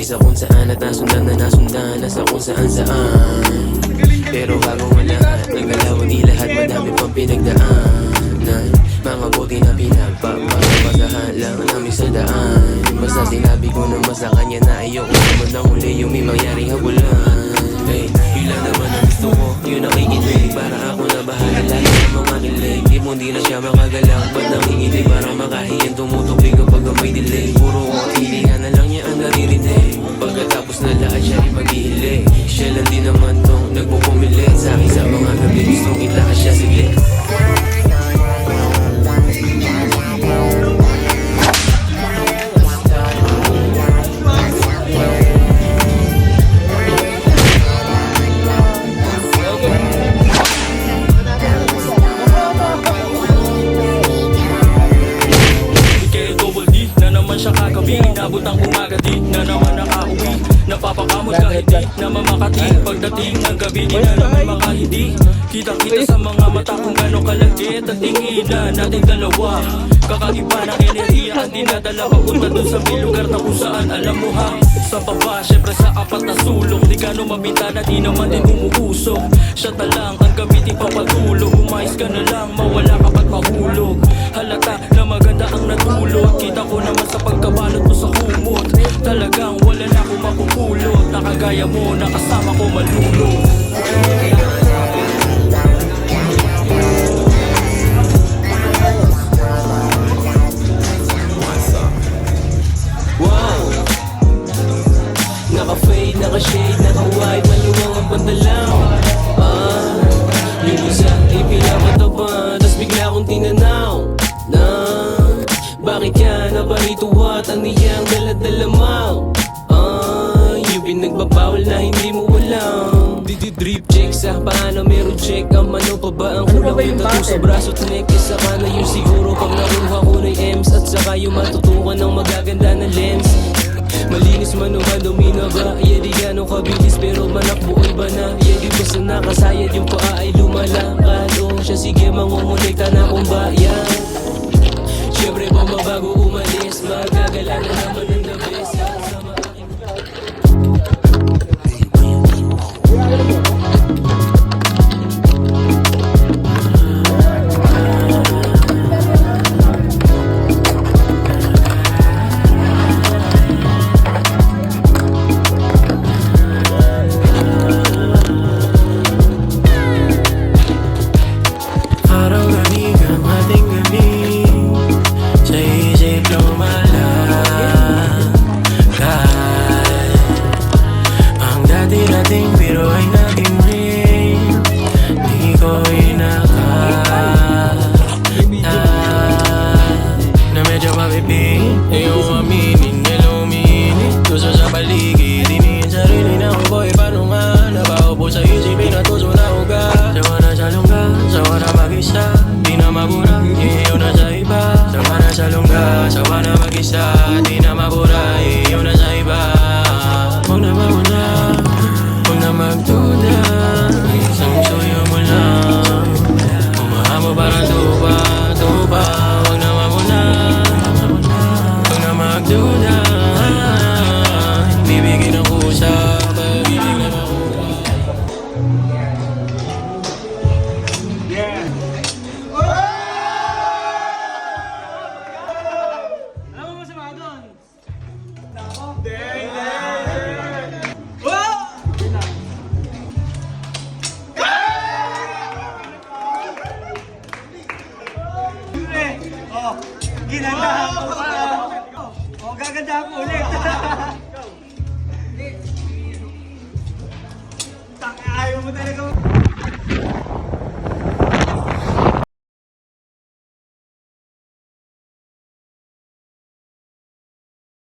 sa kung saan at nasundan na sa kung saan. Pero bago mo lahat, nagalaw di lahat, madami pang pinagdaanan. Mga buti na pinagpapasahan lang namin sa daan. Basta sinabi ko naman sa kanya na ayoko naman na huli yung may mangyaring habulan. Hey, yun lang naman ang gusto ko, yun ang ikinig. Para ako na bahala, lagi na mga kilig. Di na siya makagalaw, ba't nanginginig? Parang makahiyan, tumutupig kapag may delay. Puro ko at hilingan na lang niya ang naririnig. Pagkatapos na lahat siya ay maghihiling. Siya lang din naman tong nagpupumilit sa akin sa mga gabi, gustong itaas siya siglit. Siya kagabi, inabot ang umaga, di na naman nakauwi. Napapakamot kahit di na mamakati. Pagdating ng gabi, di na naman makahidi. Kita-kita sa mga mata kung gano'ng kalagit ang tinginan nating dalawa. Kakaiba ng enerhiya ang dinadala papunta dun sa may lugar na kung saan alam mo ha. Sa baba, syempre sa apat na sulok, di gano'ng mabintana, di naman din umuusok. Siya talang ang gamitin papatulog. Umayos ka na lang, mawala ka ba't mahulog. Halata na maganda ang natulog. Kita ko naman sa pagkabalot mo sa humot. Talagang wala na akong mapupulot. Nakagaya mo, nakasama ko malulog. Wow! Naka-fade, naka-shade, naka-white, maluwang ang pandalaw. Yung isa ay pinapataban, tas bigla akong tinanaw na bakit ka naparituwat, ano yang daladalamaw? Yung pinagbabawal na hindi mo walang drip check sa paano meron check. Ang mano pa ba ang kulang yung tattoo sa braso at neck? Isa ka na yun siguro pag nakuha ko na yung M's. At saka yung matutukan ng magaganda na lens. Malinis man o madumina ba? Yeah, di gano'ng kabilis pero manakbuoy ba na? Yeah, di basta nakasayad yung paa ay lumalakad. O siya sige mangungulikta na kung bayan. Siyempre pa mabago umalis, magagala na naman ng the best. Sama aking pero ay naging rin. Di ko na medyo mapipin. Iyong aminin, iluminin. Gusto sa paligid, dinihin sarili na ako boy. Paano nga, napaupo sa isipin at puso na ugat. Sawa na sa lungga, sawa na mag-isa. Di na mabura, iyo na sa iba. Sawa na sa lungga, sawa na mag-isa. Di na mabura, iyo na sa iba. Huwag na mawala, huwag na magduda. Isang suyo mo lang. Umahamo para tuba, tuba. Huwag na mawala, huwag na magduda. Bibigyan ng kusa, pag-ibig na makuha. Alam mo masama doon? Ginandahan ko pa. Gagandahan ko ulit. Ayaw mo talaga.